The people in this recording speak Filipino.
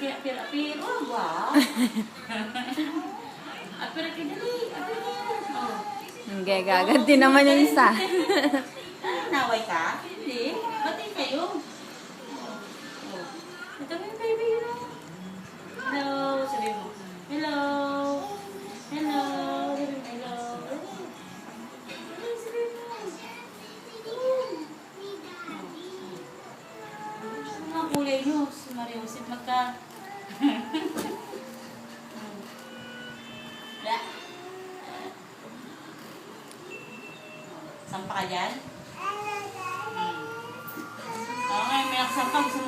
apir. Oh, wow. Apir ka dali. Apir ka. Oh. Hindi, gaganti naman yung isa. Naway ka? Hindi. Bati kayo. Oh. Ito mo yung baby, hello. Sabi mo. Hello. Hello. Hello. Sabi mo. Ano mga kulay nyo? Si Mario, si Magka. Sampa ka dyan? Okay, may nakasampa. Gusto